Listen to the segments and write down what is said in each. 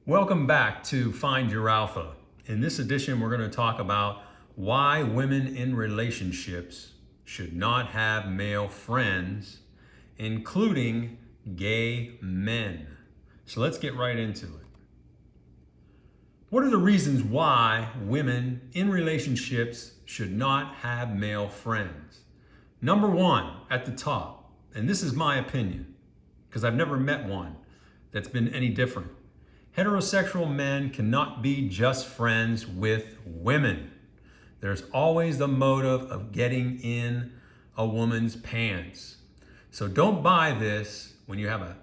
Welcome back to Find Your Alpha. In this edition, we're going to talk about why women in relationships should not have male friends, including gay men. So let's get right into it. What are the reasons why women in relationships should not have male friends? Number one, at the top, and this is my opinion, because I've never met one that's been any different. Heterosexual men cannot be just friends with women. There's always the motive of getting in a woman's pants. So don't buy this when you have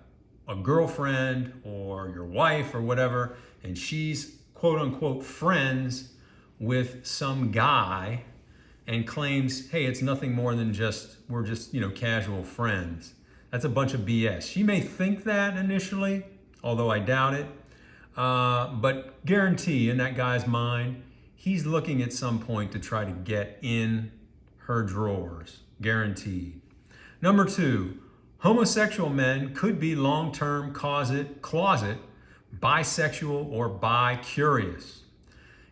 a girlfriend or your wife or whatever, and she's quote unquote friends with some guy and claims, hey, it's nothing more than we're just casual friends. That's a bunch of BS. She may think that initially, although I doubt it. But guarantee in that guy's mind, he's looking at some point to try to get in her drawers. Guaranteed. Number two, homosexual men could be long-term closet, bisexual, or bi-curious.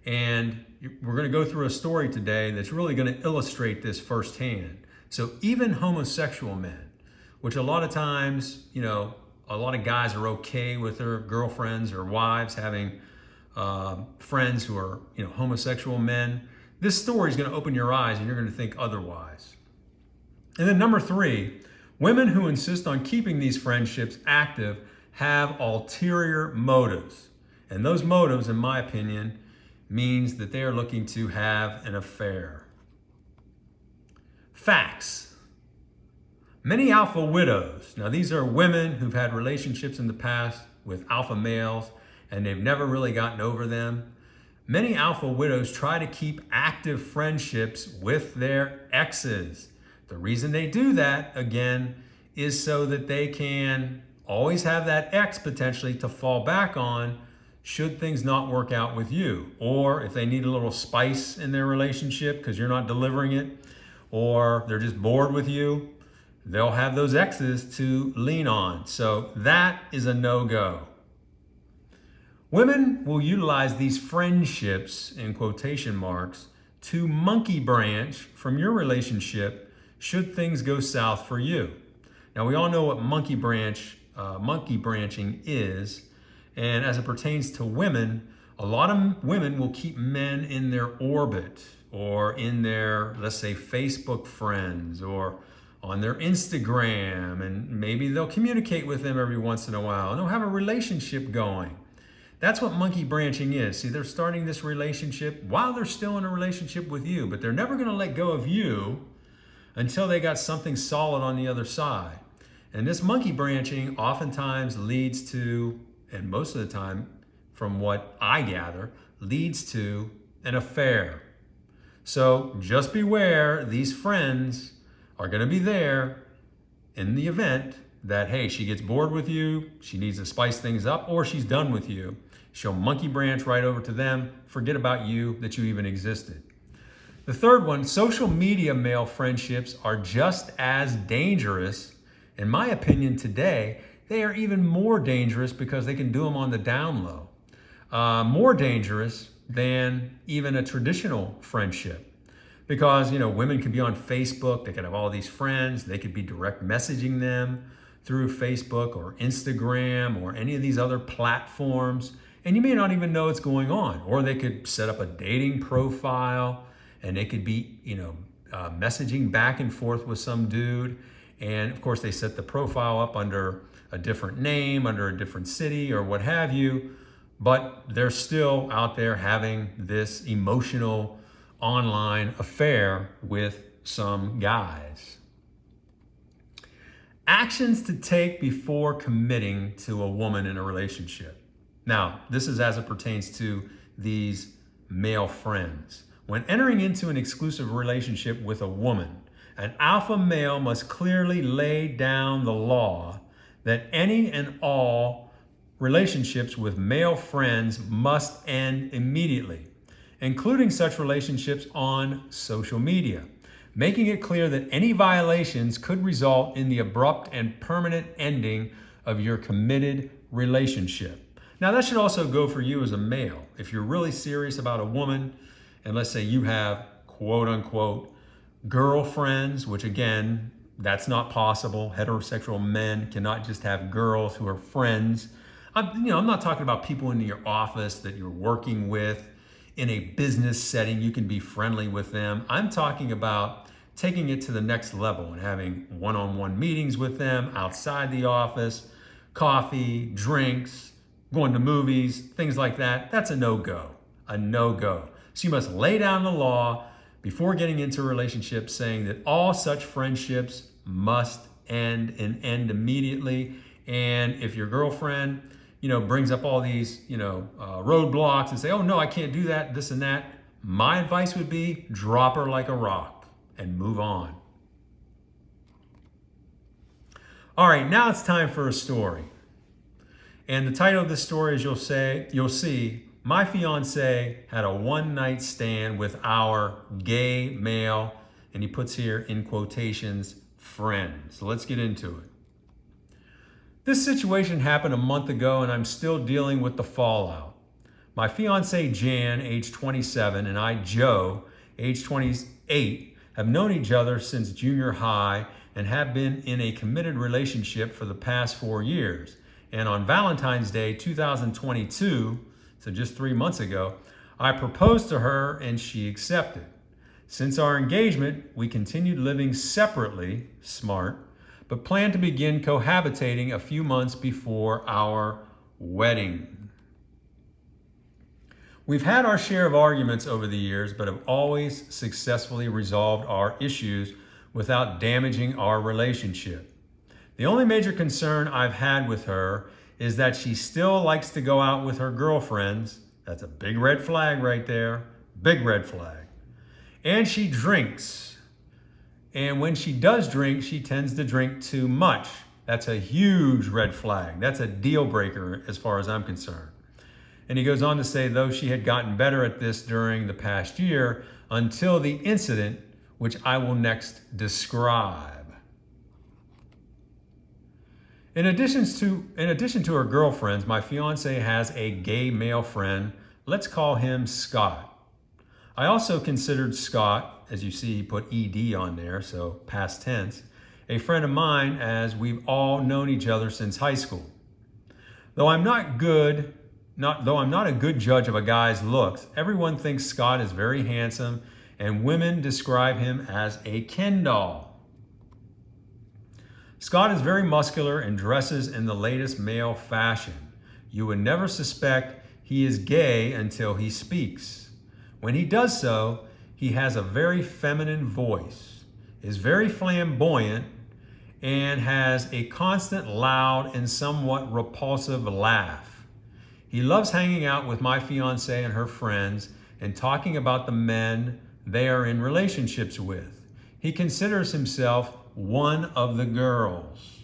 And we're going to go through a story today that's really going to illustrate this firsthand. So even homosexual men, which a lot of times, a lot of guys are okay with their girlfriends or wives having friends who are, homosexual men. This story is going to open your eyes and you're going to think otherwise. And then number three, women who insist on keeping these friendships active have ulterior motives. And those motives, in my opinion, means that they are looking to have an affair. Facts. Many alpha widows, now these are women who've had relationships in the past with alpha males and they've never really gotten over them. Many alpha widows try to keep active friendships with their exes. The reason they do that, again, is so that they can always have that ex potentially to fall back on should things not work out with you. Or if they need a little spice in their relationship because you're not delivering it, or they're just bored with you, they'll have those exes to lean on. So that is a no-go. Women will utilize these friendships, in quotation marks, to monkey branch from your relationship should things go south for you. Now we all know what monkey branching is, and as it pertains to women, a lot of women will keep men in their orbit or in their, let's say, Facebook friends or on their Instagram, and maybe they'll communicate with them every once in a while and they'll have a relationship going. That's what monkey branching is. See, they're starting this relationship while they're still in a relationship with you, but they're never going to let go of you until they got something solid on the other side. And this monkey branching oftentimes leads to, and most of the time, from what I gather, leads to an affair. So just beware, these friends are going to be there in the event that, hey, she gets bored with you, she needs to spice things up, or she's done with you. She'll monkey branch right over to them, forget about you, that you even existed. The third one, social media male friendships are just as dangerous. In my opinion today, they are even more dangerous because they can do them on the down low. More dangerous than even a traditional friendship. Because, women can be on Facebook, they can have all these friends, they could be direct messaging them through Facebook or Instagram or any of these other platforms, and you may not even know what's going on. Or they could set up a dating profile and they could be, messaging back and forth with some dude. And of course they set the profile up under a different name, under a different city or what have you, but they're still out there having this emotional online affair with some guys. Actions to take before committing to a woman in a relationship. Now, this is as it pertains to these male friends. When entering into an exclusive relationship with a woman, an alpha male must clearly lay down the law that any and all relationships with male friends must end immediately, including such relationships on social media, making it clear that any violations could result in the abrupt and permanent ending of your committed relationship. Now, that should also go for you as a male. If you're really serious about a woman, and let's say you have quote unquote girlfriends, which again, that's not possible. Heterosexual men cannot just have girls who are friends. I'm not talking about people in your office that you're working with in a business setting. You can be friendly with them. I'm talking about taking it to the next level and having one-on-one meetings with them outside the office, coffee, drinks, going to movies, things like that. That's a no-go, a no-go. So you must lay down the law before getting into a relationship, saying that all such friendships must end and end immediately. And if your girlfriend, brings up all these, roadblocks and say, oh no, I can't do that, this and that, my advice would be drop her like a rock and move on. All right, now it's time for a story. And the title of this story is you'll see, my fiance had a one-night stand with our gay male, and he puts here in quotations, friend. So let's get into it. This situation happened a month ago, and I'm still dealing with the fallout. My fiance Jan, age 27, and I, Joe, age 28, have known each other since junior high and have been in a committed relationship for the past 4 years. And on Valentine's Day 2022, so just 3 months ago, I proposed to her and she accepted. Since our engagement, we continued living separately, smart, but plan to begin cohabitating a few months before our wedding. We've had our share of arguments over the years, but have always successfully resolved our issues without damaging our relationship. The only major concern I've had with her is that she still likes to go out with her girlfriends. That's a big red flag right there. Big red flag. And she drinks. And when she does drink, she tends to drink too much. That's a huge red flag. That's a deal breaker as far as I'm concerned. And he goes on to say, though she had gotten better at this during the past year until the incident, which I will next describe. In addition to her girlfriends, my fiance has a gay male friend. Let's call him Scott. I also considered Scott, as you see, he put ED on there, so past tense, a friend of mine, as we've all known each other since high school. Though I'm not a good judge of a guy's looks, everyone thinks Scott is very handsome, and women describe him as a Ken doll. Scott is very muscular and dresses in the latest male fashion. You would never suspect he is gay until he speaks. When he does so, he has a very feminine voice, is very flamboyant, and has a constant, loud, and somewhat repulsive laugh. He loves hanging out with my fiancée and her friends and talking about the men they are in relationships with. He considers himself one of the girls.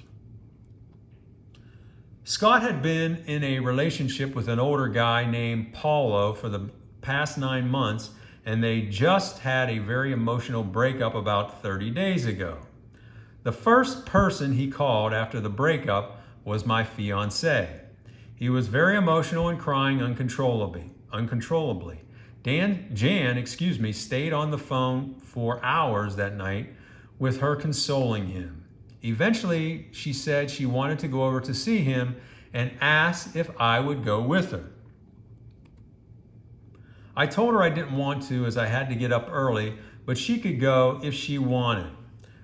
Scott had been in a relationship with an older guy named Paulo for the past 9 months, and they just had a very emotional breakup about 30 days ago. The first person he called after the breakup was my fiancé. He was very emotional and crying uncontrollably. Jan stayed on the phone for hours that night with her consoling him. Eventually, she said she wanted to go over to see him and asked if I would go with her. I told her I didn't want to as I had to get up early, but she could go if she wanted.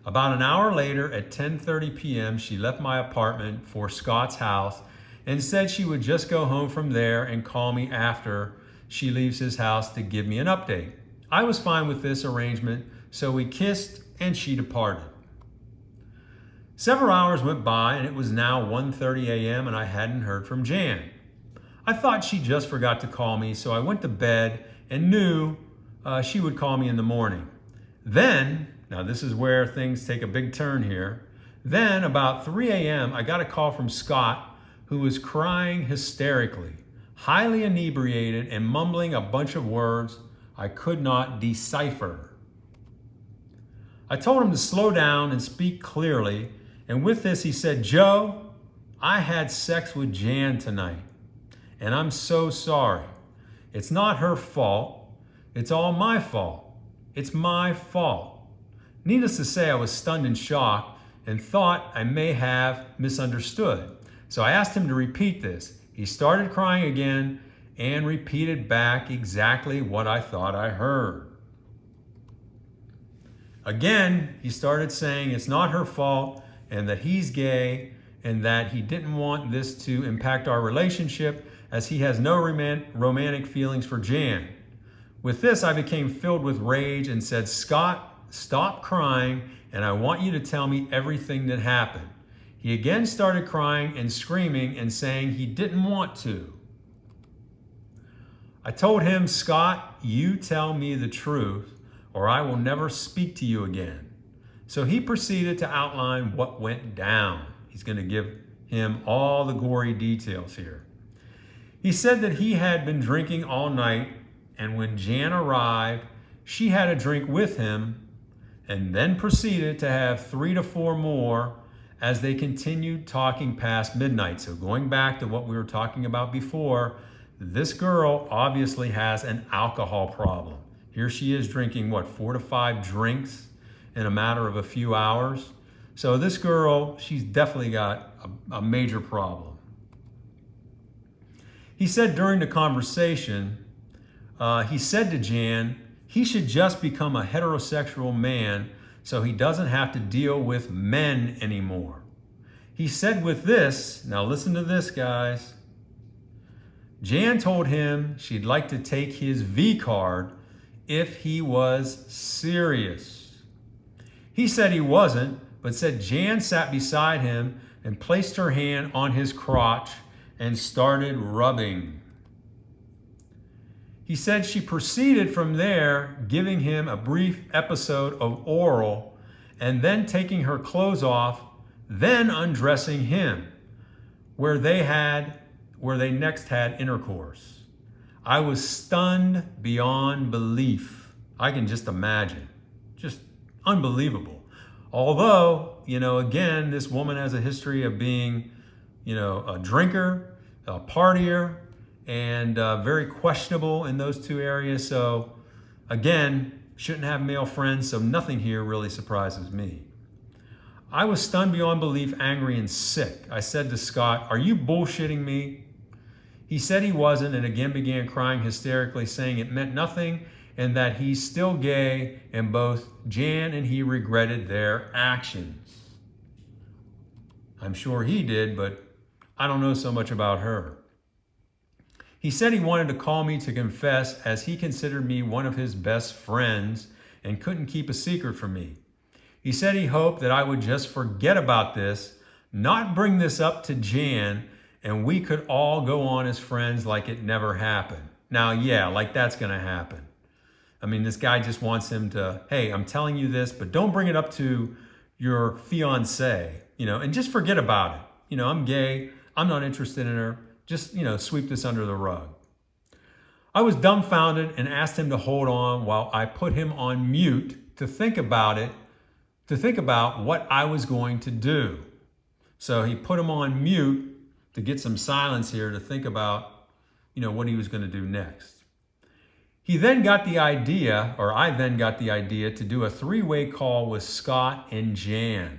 About an hour later at 10:30 p.m., she left my apartment for Scott's house and said she would just go home from there and call me after she leaves his house to give me an update. I was fine with this arrangement, so we kissed and she departed. Several hours went by and it was now 1:30 a.m. and I hadn't heard from Jan. I thought she just forgot to call me, so I went to bed and knew she would call me in the morning. Then, now this is where things take a big turn here. Then about 3 a.m. I got a call from Scott, who was crying hysterically, highly inebriated and mumbling a bunch of words I could not decipher. I told him to slow down and speak clearly, and with this he said, "Joe, I had sex with Jan tonight, and I'm so sorry. It's not her fault. It's all my fault. It's my fault. Needless to say, I was stunned and shocked and thought I may have misunderstood. So I asked him to repeat this. He started crying again and repeated back exactly what I thought I heard. Again, he started saying it's not her fault and that he's gay and that he didn't want this to impact our relationship as he has no romantic feelings for Jan. With this, I became filled with rage and said, Scott, stop crying and I want you to tell me everything that happened. He again started crying and screaming and saying he didn't want to. I told him, Scott, you tell me the truth or I will never speak to you again. So he proceeded to outline what went down. He's going to give him all the gory details here. He said that he had been drinking all night, and when Jan arrived, she had a drink with him and then proceeded to have 3 to 4 more as they continued talking past midnight. So going back to what we were talking about before, this girl obviously has an alcohol problem. Here she is drinking, 4 to 5 drinks in a matter of a few hours. So this girl, she's definitely got a major problem. He said during the conversation, he said to Jan, he should just become a heterosexual man so he doesn't have to deal with men anymore. He said with this, now listen to this, guys. Jan told him she'd like to take his V card if he was serious. He said he wasn't, but said Jan sat beside him and placed her hand on his crotch and started rubbing. He said she proceeded from there, giving him a brief episode of oral and then taking her clothes off, then undressing him, where they next had intercourse. I was stunned beyond belief. I can just imagine. Just unbelievable. Although, again, this woman has a history of being, a drinker, a partier, and very questionable in those two areas. So, again, shouldn't have male friends, so nothing here really surprises me. I was stunned beyond belief, angry and sick. I said to Scott, "Are you bullshitting me?" He said he wasn't and again began crying hysterically, saying it meant nothing and that he's still gay and both Jan and he regretted their actions. I'm sure he did, but I don't know so much about her. He said he wanted to call me to confess as he considered me one of his best friends and couldn't keep a secret from me. He said he hoped that I would just forget about this, not bring this up to Jan, and we could all go on as friends like it never happened. Now, yeah, like that's going to happen. I mean, this guy just wants him to, hey, I'm telling you this, but don't bring it up to your fiancée, and just forget about it. I'm gay. I'm not interested in her. Just, sweep this under the rug. I was dumbfounded and asked him to hold on while I put him on mute to think about what I was going to do. So he put him on mute to get some silence here to think about, what he was going to do next. I then got the idea to do a 3-way call with Scott and Jan.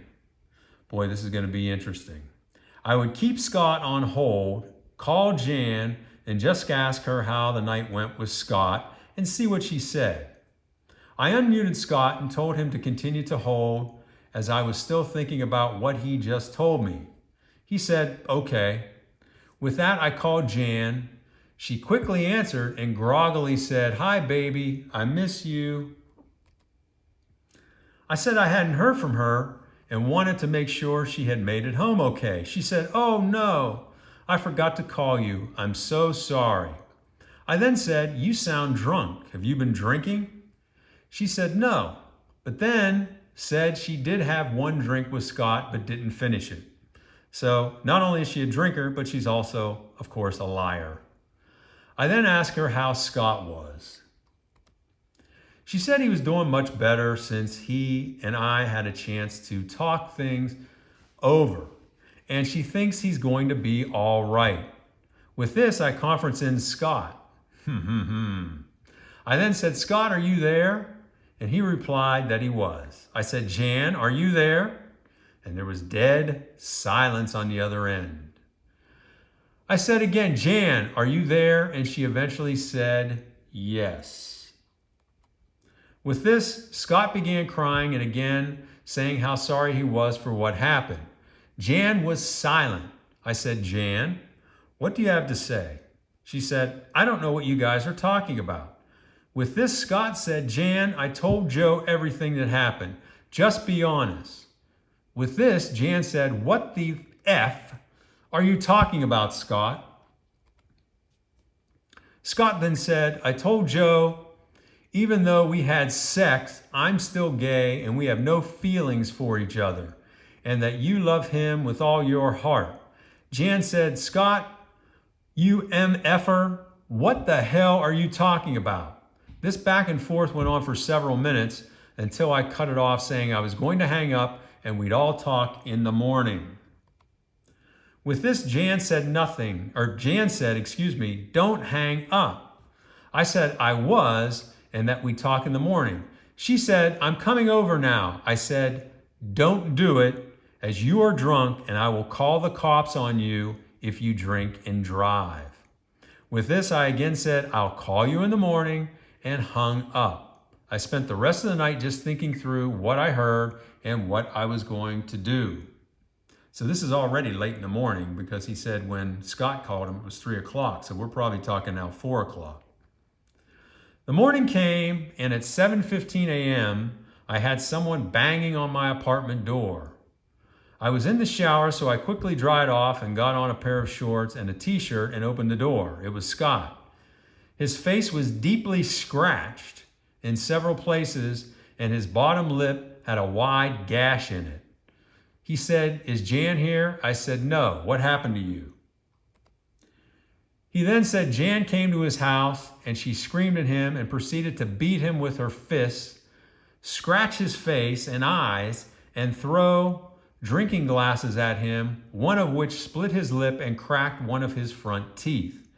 Boy, this is going to be interesting. I would keep Scott on hold, call Jan, and just ask her how the night went with Scott and see what she said. I unmuted Scott and told him to continue to hold as I was still thinking about what he just told me. He said, okay. With that, I called Jan. She quickly answered and groggily said, "Hi, baby, I miss you." I said I hadn't heard from her and wanted to make sure she had made it home okay. She said, "Oh no, I forgot to call you. I'm so sorry." I then said, "You sound drunk. Have you been drinking?" She said no, but then said she did have 1 drink with Scott but didn't finish it. So not only is she a drinker, but she's also, of course, a liar. I then asked her how Scott was. She said he was doing much better since he and I had a chance to talk things over, and she thinks he's going to be all right. With this, I conference in Scott. I then said, Scott, are you there? And he replied that he was. I said, Jan, are you there? And there was dead silence on the other end. I said again, Jan, are you there? And she eventually said, yes. With this, Scott began crying and again saying how sorry he was for what happened. Jan was silent. I said, Jan, what do you have to say? She said, I don't know what you guys are talking about. With this, Scott said, Jan, I told Joe everything that happened. Just be honest. With this, Jan said, what the F are you talking about, Scott? Scott then said, I told Joe, even though we had sex, I'm still gay and we have no feelings for each other, and that you love him with all your heart. Jan said, Scott, you MFer, what the hell are you talking about? This back and forth went on for several minutes until I cut it off saying I was going to hang up and we'd all talk in the morning. With this, Jan said, don't hang up. I said I was, and that we'd talk in the morning. She said, I'm coming over now. I said, don't do it, as you are drunk, and I will call the cops on you if you drink and drive. With this, I again said, I'll call you in the morning, and hung up. I spent the rest of the night just thinking through what I heard and what I was going to do. So this is already late in the morning because he said when Scott called him, it was 3 o'clock. So we're probably talking now 4 o'clock. The morning came, and at 7:15 a.m., I had someone banging on my apartment door. I was in the shower, so I quickly dried off and got on a pair of shorts and a t-shirt and opened the door. It was Scott. His face was deeply scratched in several places, and his bottom lip had a wide gash in it. He said, is Jan here? I said, no. What happened to you? He then said Jan came to his house and she screamed at him and proceeded to beat him with her fists, scratch his face and eyes, and throw drinking glasses at him, one of which split his lip and cracked one of his front teeth.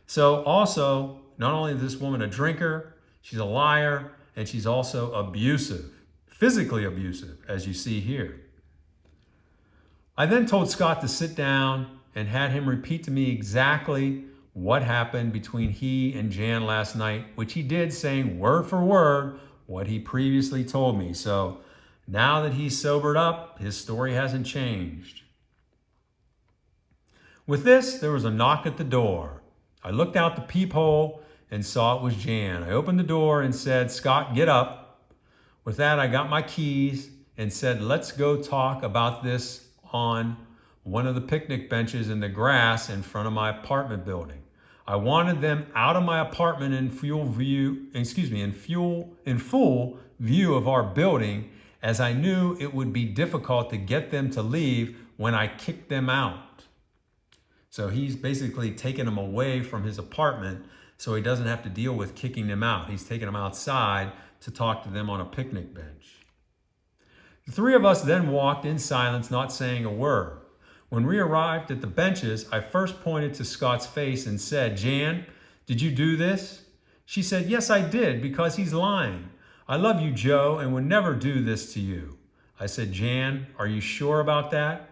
So also, not only is this woman a drinker, she's a liar, and she's also abusive, physically abusive, as you see here. I then told Scott to sit down and had him repeat to me exactly what happened between he and Jan last night, which he did, saying word for word what he previously told me. So now that he's sobered up, his story hasn't changed. With this, there was a knock at the door. I looked out the peephole and saw it was Jan. I opened the door and said, Scott, get up. With that, I got my keys and said, let's go talk about this on one of the picnic benches in the grass in front of my apartment building. I wanted them out of my apartment in full view of our building, as I knew it would be difficult to get them to leave when I kicked them out. So he's basically taking them away from his apartment so he doesn't have to deal with kicking them out. He's taking them outside to talk to them on a picnic bench. The three of us then walked in silence, not saying a word. When we arrived at the benches, I first pointed to Scott's face and said, Jan, did you do this? She said, yes, I did, because he's lying. I love you, Joe, and would never do this to you. I said, Jan, are you sure about that?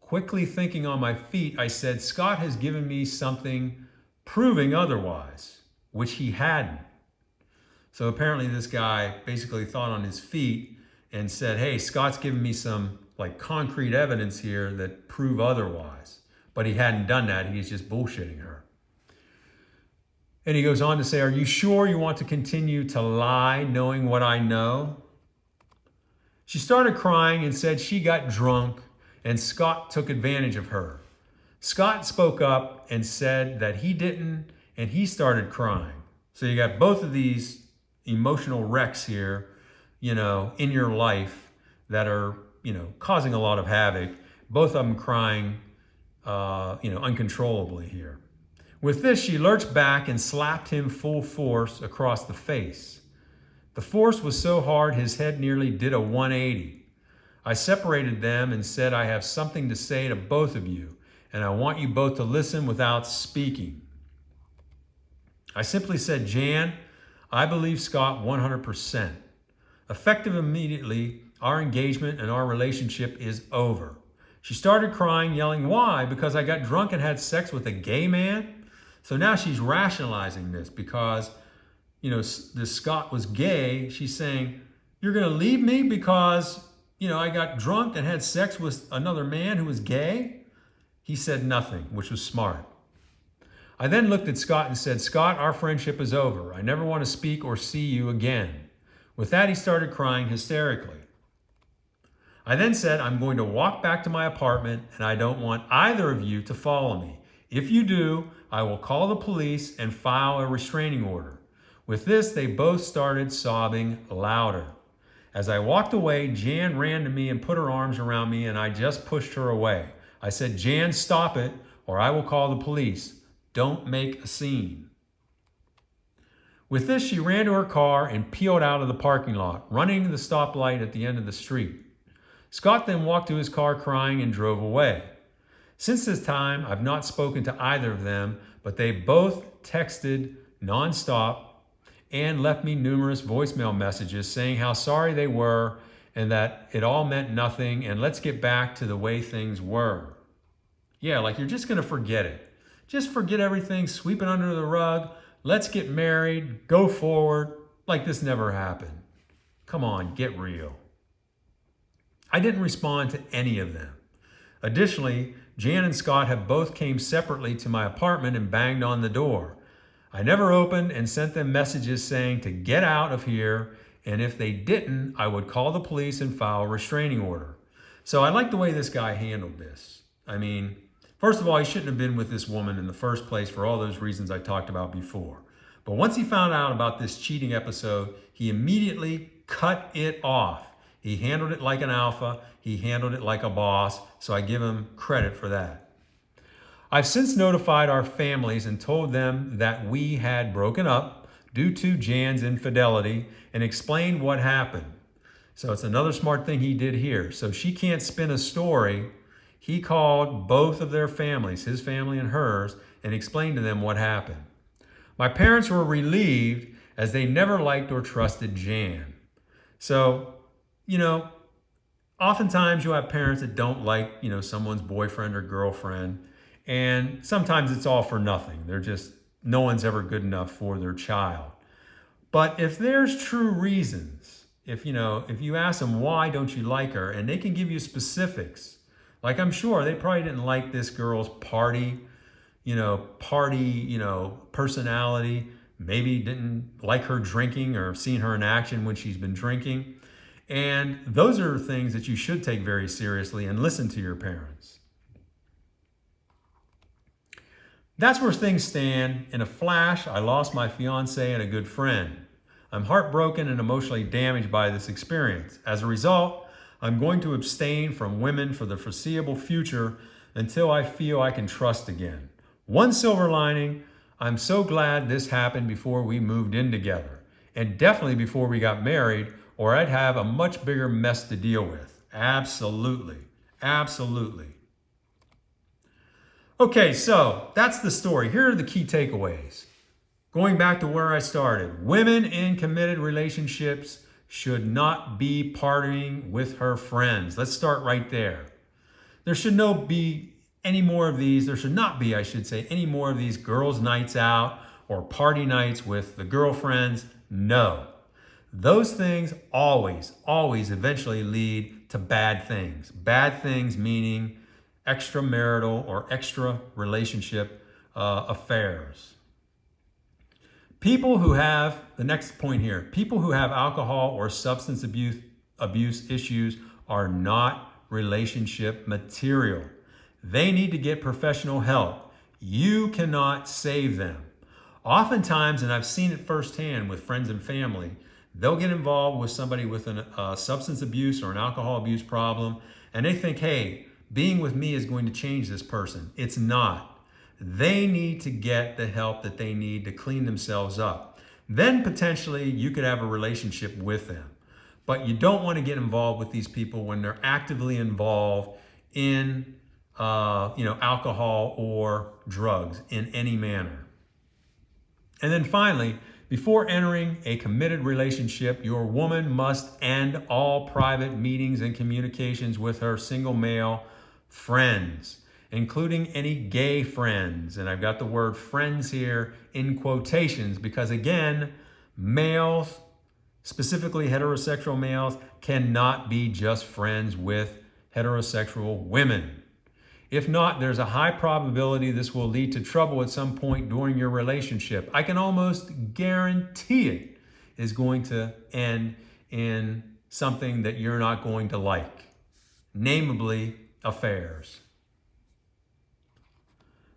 Quickly thinking on my feet, I said, Scott has given me something proving otherwise, which he hadn't. So apparently this guy basically thought on his feet and said, hey, Scott's given me some concrete evidence here that prove otherwise. But he hadn't done that. He's just bullshitting her. And he goes on to say, are you sure you want to continue to lie knowing what I know? She started crying and said she got drunk and Scott took advantage of her. Scott spoke up and said that he didn't, and he started crying. So you got both of these emotional wrecks here, in your life that are, causing a lot of havoc. Both of them crying, uncontrollably here. With this, she lurched back and slapped him full force across the face. The force was so hard, his head nearly did a 180. I separated them and said, I have something to say to both of you. and I want you both to listen without speaking. I simply said, Jan, I believe Scott 100%. Effective immediately, our engagement and our relationship is over. She started crying, yelling, why? Because I got drunk and had sex with a gay man? So now she's rationalizing this because, this Scott was gay. She's saying, you're going to leave me because, I got drunk and had sex with another man who was gay? He said nothing, which was smart. I then looked at Scott and said, Scott, our friendship is over. I never want to speak or see you again. With that, he started crying hysterically. I then said, I'm going to walk back to my apartment and I don't want either of you to follow me. If you do, I will call the police and file a restraining order. With this, they both started sobbing louder. As I walked away, Jan ran to me and put her arms around me and I just pushed her away. I said, Jan, stop it or I will call the police. Don't make a scene. With this, she ran to her car and peeled out of the parking lot, running to the stoplight at the end of the street. Scott then walked to his car crying and drove away. Since this time, I've not spoken to either of them, but they both texted nonstop and left me numerous voicemail messages saying how sorry they were and that it all meant nothing and let's get back to the way things were. Yeah, like you're just going to forget it. Just forget everything, sweep it under the rug. Let's get married, go forward, like this never happened. Come on, get real. I didn't respond to any of them. Additionally, Jan and Scott have both came separately to my apartment and banged on the door. I never opened and sent them messages saying to get out of here, and if they didn't, I would call the police and file a restraining order. So I like the way this guy handled this. I mean, first of all, he shouldn't have been with this woman in the first place for all those reasons I talked about before. But once he found out about this cheating episode, he immediately cut it off. He handled it like an alpha. He handled it like a boss. So I give him credit for that. I've since notified our families and told them that we had broken up due to Jan's infidelity and explained what happened. So it's another smart thing he did here. So she can't spin a story. He called both of their families, his family and hers, and explained to them what happened. My parents were relieved as they never liked or trusted Jan. So, oftentimes you'll have parents that don't like, someone's boyfriend or girlfriend. And sometimes it's all for nothing. No one's ever good enough for their child. But if there's true reasons, if you ask them, why don't you like her? And they can give you specifics. Like I'm sure they probably didn't like this girl's party personality. Maybe didn't like her drinking or seen her in action when she's been drinking. And those are things that you should take very seriously and listen to your parents. That's where things stand. In a flash, I lost my fiancée and a good friend. I'm heartbroken and emotionally damaged by this experience. As a result, I'm going to abstain from women for the foreseeable future until I feel I can trust again. One silver lining, I'm so glad this happened before we moved in together, and definitely before we got married, or I'd have a much bigger mess to deal with. Absolutely. Absolutely. Okay, so that's the story. Here are the key takeaways. Going back to where I started, women in committed relationships should not be partying with her friends. Let's start right there. There should not be any more of these. There should not be, I should say, any more of these girls' nights out or party nights with the girlfriends. No. Those things always eventually lead to bad things. Bad things meaning extramarital or extra relationship affairs. People who have, the next point here, people who have alcohol or substance abuse issues are not relationship material. They need to get professional help. You cannot save them. Oftentimes, and I've seen it firsthand with friends and family, they'll get involved with somebody with a substance abuse or an alcohol abuse problem, and they think, hey, being with me is going to change this person. It's not. They need to get the help that they need to clean themselves up. Then potentially you could have a relationship with them. But you don't want to get involved with these people when they're actively involved in alcohol or drugs in any manner. And then finally, before entering a committed relationship, your woman must end all private meetings and communications with her single male friends, including any gay friends. And I've got the word friends here in quotations because, again, males, specifically heterosexual males, cannot be just friends with heterosexual women. If not, there's a high probability this will lead to trouble at some point during your relationship. I can almost guarantee it is going to end in something that you're not going to like, namely affairs.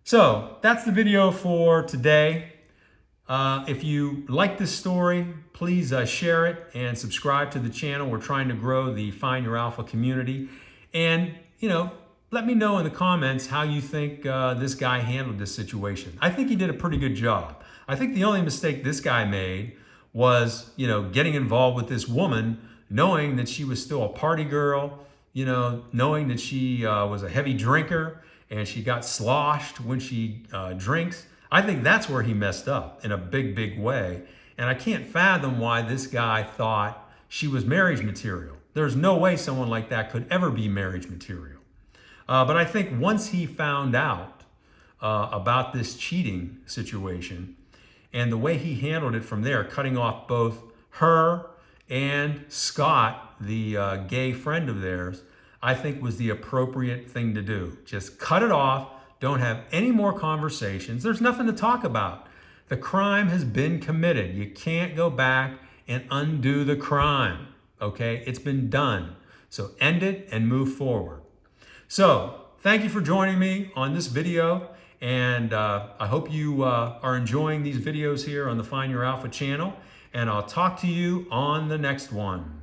So that's the video for today. If you like this story, please share it and subscribe to the channel. We're trying to grow the Find Your Alpha community. And, let me know in the comments how you think this guy handled this situation. I think he did a pretty good job. I think the only mistake this guy made was, getting involved with this woman, knowing that she was still a party girl, knowing that she was a heavy drinker and she got sloshed when she drinks. I think that's where he messed up in a big, big way. And I can't fathom why this guy thought she was marriage material. There's no way someone like that could ever be marriage material. But I think once he found out about this cheating situation and the way he handled it from there, cutting off both her and Scott, the gay friend of theirs, I think was the appropriate thing to do. Just cut it off. Don't have any more conversations. There's nothing to talk about. The crime has been committed. You can't go back and undo the crime, okay? It's been done. So end it and move forward. So thank you for joining me on this video, and I hope you are enjoying these videos here on the Find Your Alpha channel, and I'll talk to you on the next one.